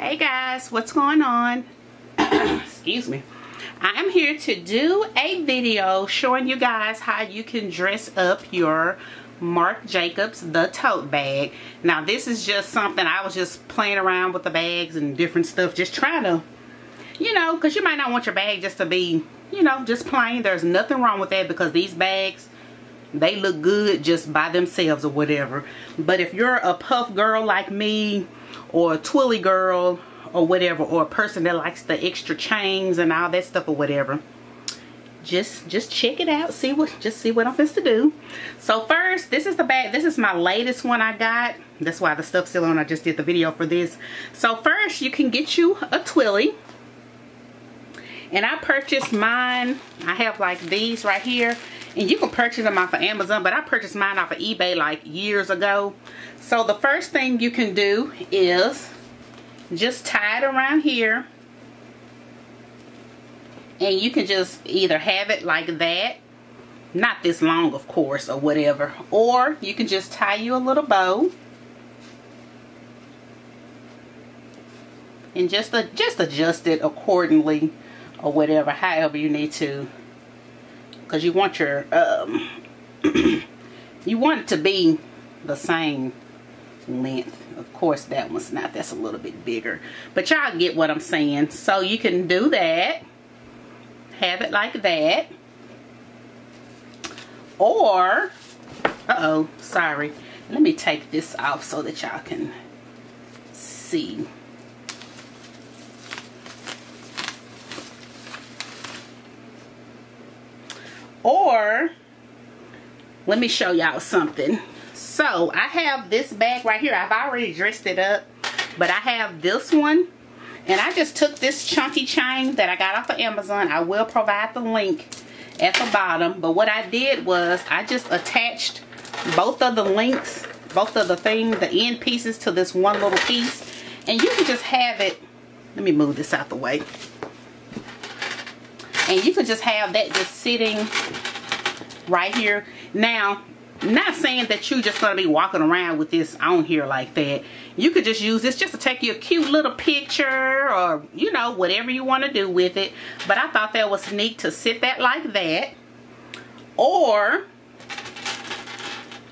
Hey guys, what's going on? Excuse me. I am here to do a video showing you guys how you can dress up your Marc Jacobs the tote bag. Now this is just something I was just playing around with the bags and different stuff, just trying to, you know, because you might not want your bag just to be, you know, just plain. There's nothing wrong with that because these bags, they look good just by themselves or whatever. But if you're a puff girl like me, or a twilly girl or whatever, or a person that likes the extra chains and all that stuff or whatever, just check it out, see what I'm supposed to do. So first, this is the bag. This is my latest one I got. That's why the stuff's still on. I just did the video for this. So first, you can get you a twilly. And I purchased mine. I have like these right here. And you can purchase them off of Amazon, but I purchased mine off of eBay like years ago. So the first thing you can do is just tie it around here. And you can just either have it like that, not this long of course or whatever, or you can just tie you a little bow. And just adjust it accordingly or whatever, however you need to. Because you want your, you want it to be the same length. Of course that one's not, that's a little bit bigger. But y'all get what I'm saying. So you can do that. Have it like that. Or, uh-oh, sorry. Let me take this off so that y'all can see. Or, let me show y'all something. So, I have this bag right here. I've already dressed it up. But I have this one. And I just took this chunky chain that I got off of Amazon. I will provide the link at the bottom. But what I did was, I just attached both of the links, both of the end pieces to this one little piece. And you can just have it, let me move this out the way. And you could just have that just sitting right here. Now, not saying that you're just going to be walking around with this on here like that. You could just use this just to take you a cute little picture or, you know, whatever you want to do with it. But I thought that was neat to sit that like that. Or,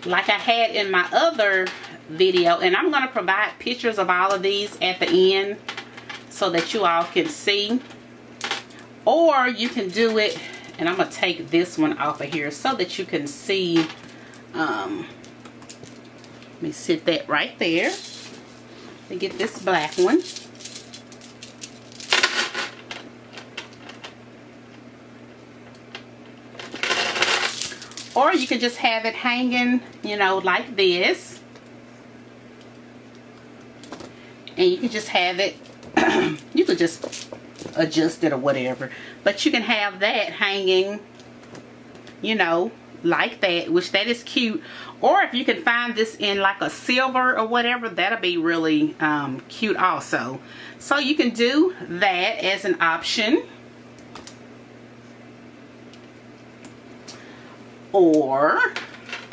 like I had in my other video, and I'm going to provide pictures of all of these at the end so that you all can see. Or you can do it, and I'm going to take this one off of here so that you can see. Let me sit that right there. Let me get this black one. Or you can just have it hanging, you know, like this. And you can just have it, you could just adjust it or whatever, but you can have that hanging, you know, like that, which that is cute. Or if you can find this in like a silver or whatever, that'll be really cute also. So you can do that as an option. Or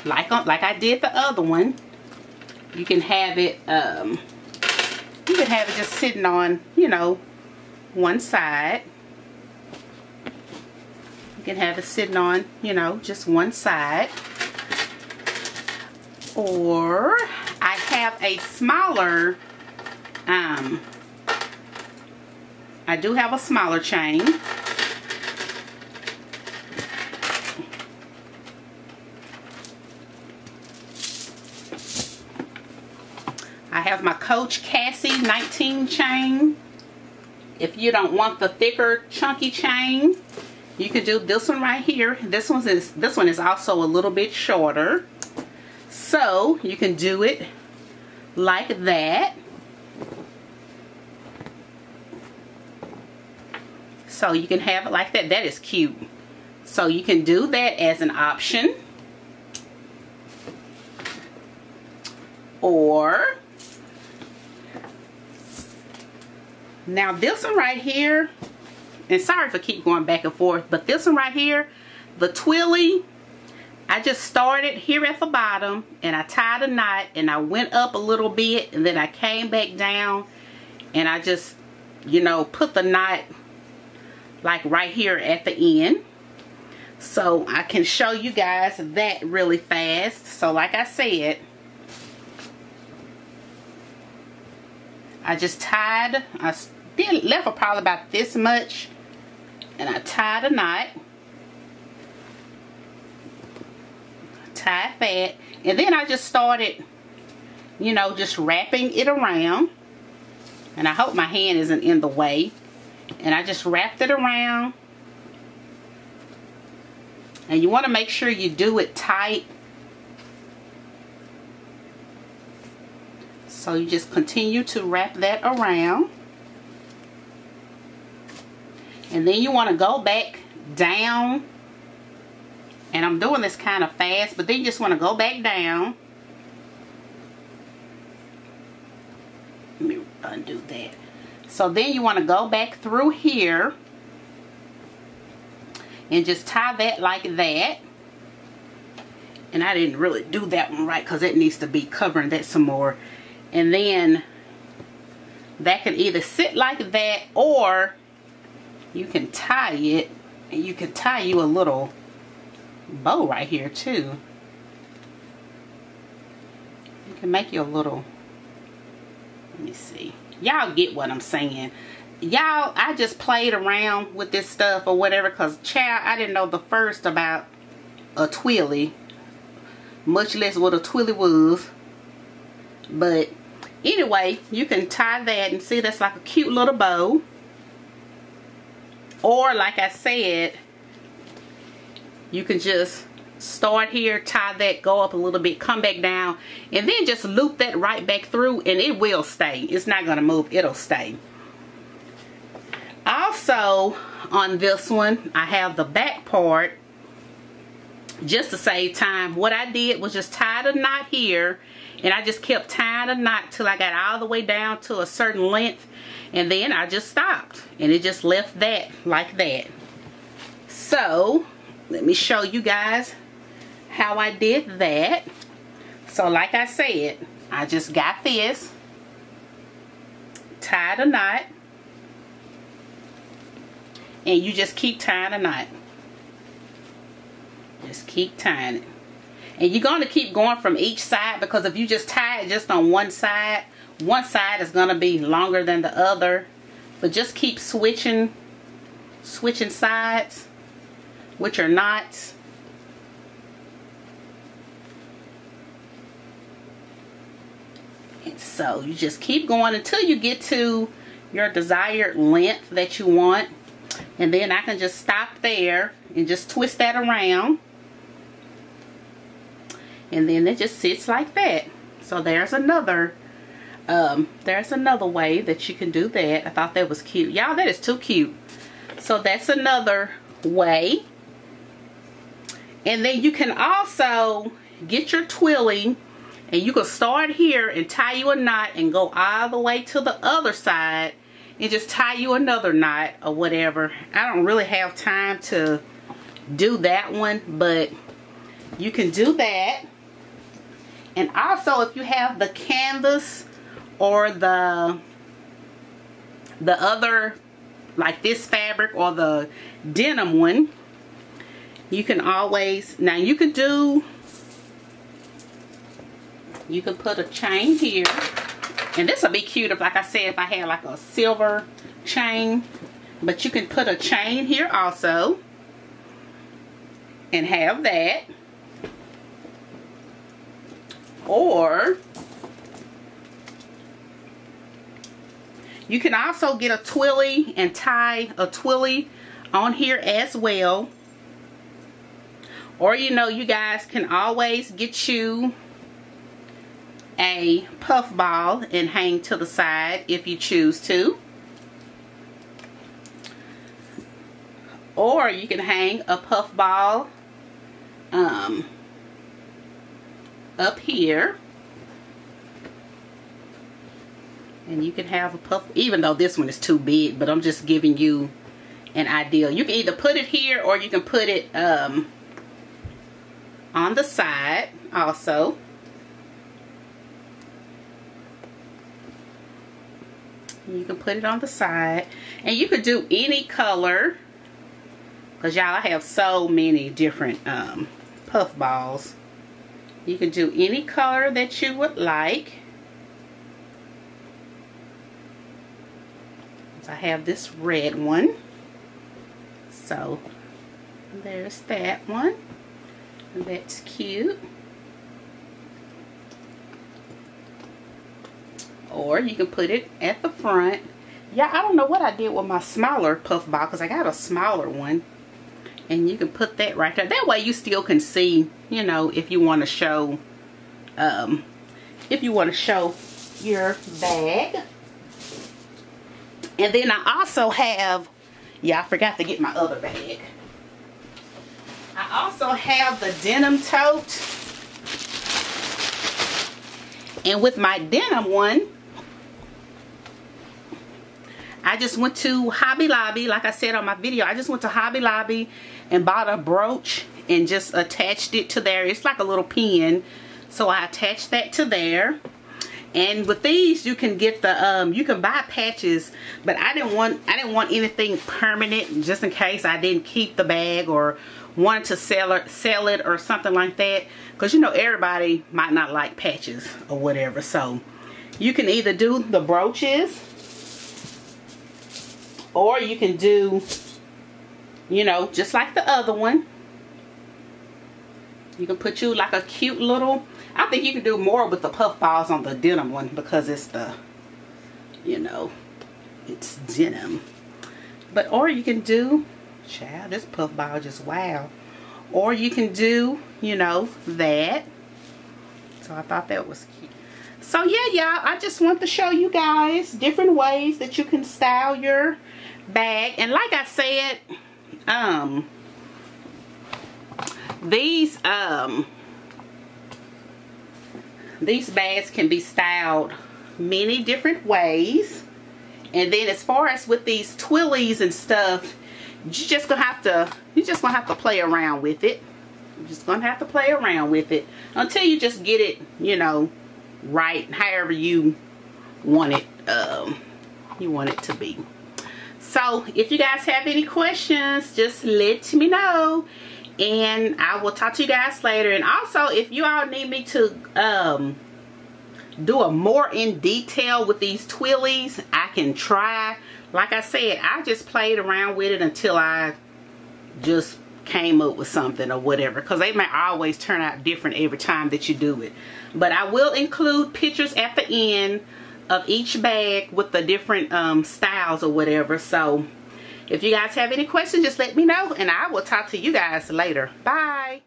like I did the other one, you can have it just sitting on, you know, one side. You can have it sitting on, you know, just one side. Or I have a smaller, I do have a smaller chain. I have my Coach Cassie 19 chain. If you don't want the thicker chunky chain, you can do this one right here. This one is also a little bit shorter. So you can do it like that. So you can have it like that. That is cute. So you can do that as an option. Or, now this one right here, and sorry if I keep going back and forth, but this one right here, the twilly, I just started here at the bottom and I tied a knot and I went up a little bit and then I came back down and I just, you know, put the knot like right here at the end. So I can show you guys that really fast. So like I said, I just tied, I left it probably about this much, and I tied a knot. Tied that, and then I just started, you know, just wrapping it around. And I hope my hand isn't in the way. And I just wrapped it around. And you want to make sure you do it tight. So you just continue to wrap that around. And then you want to go back down. And I'm doing this kind of fast, but then you just want to go back down. Let me undo that. So then you want to go back through here and just tie that like that. And I didn't really do that one right because it needs to be covering that some more. And then that can either sit like that, or you can tie it, and you can tie you a little bow right here too. You can make you a little, let me see, y'all get what I'm saying. Y'all, I just played around with this stuff or whatever, because child, I didn't know the first about a twilly, much less what a twilly was. But anyway, you can tie that and see that's like a cute little bow. Or like I said, you can just start here, tie that, go up a little bit, come back down, and then just loop that right back through, and it will stay. It's not going to move. It'll stay. Also, on this one, I have the back part. Just to save time, what I did was just tie the knot here, and I just kept tying the knot till I got all the way down to a certain length, and then I just stopped, and it just left that like that. So let me show you guys how I did that. So like I said, I just got this, tied a knot, and you just keep tying a knot. Just keep tying it. And you're going to keep going from each side, because if you just tie it just on one side is going to be longer than the other. But just keep switching sides, which are knots. And so you just keep going until you get to your desired length that you want. And then I can just stop there and just twist that around. And then it just sits like that. So there's another way that you can do that. I thought that was cute. Y'all, that is too cute. So that's another way. And then you can also get your twilly, and you can start here and tie you a knot and go all the way to the other side and just tie you another knot or whatever. I don't really have time to do that one, but you can do that. And also, if you have the canvas or the other, like this fabric or the denim one, you can always, now you can put a chain here. And this would be cute if, like I said, if I had like a silver chain. But you can put a chain here also and have that. Or you can also get a twilly and tie a twilly on here as well. Or, you know, you guys can always get you a puff ball and hang to the side if you choose to. Or you can hang a puff ball up here, and you can have a puff, even though this one is too big, but I'm just giving you an idea. You can either put it here, or you can put it on the side also. You can put it on the side. And you could do any color. Because y'all, I have so many different puff balls. You can do any color that you would like. So I have this red one. So there's that one. That's cute. Or you can put it at the front. Yeah, I don't know what I did with my smaller puff ball because I got a smaller one. And you can put that right there. That way you still can see, you know, if you want to show your bag. And then I also have, yeah, I forgot to get my other bag. I also have the denim tote. And with my denim one, I just went to Hobby Lobby. Like I said on my video, I just went to Hobby Lobby and bought a brooch and just attached it to there. It's like a little pin. So I attached that to there. And with these, you can get the you can buy patches, but I didn't want anything permanent just in case I didn't keep the bag or wanted to sell it or something like that. Because you know everybody might not like patches or whatever. So you can either do the brooches, or you can do, you know, just like the other one. You can put you like a cute little, I think you can do more with the puff balls on the denim one because it's the, you know, it's denim. But, or you can do, child, this puff ball just wow. Or you can do, you know, that. So I thought that was cute. So yeah, y'all, I just want to show you guys different ways that you can style your bag. And like I said, these bags can be styled many different ways. And then as far as with these twillies and stuff, you're just gonna have to play around with it. You're just gonna have to play around with it until you just get it, you know, right, however you want it to be. So if you guys have any questions, just let me know, and I will talk to you guys later. And also, if you all need me to do a more in detail with these twillies, I can try. Like I said, I just played around with it until I just came up with something or whatever, because they may always turn out different every time that you do it. But I will include pictures at the end of each bag with the different styles or whatever. So if you guys have any questions, just let me know, and I will talk to you guys later. Bye.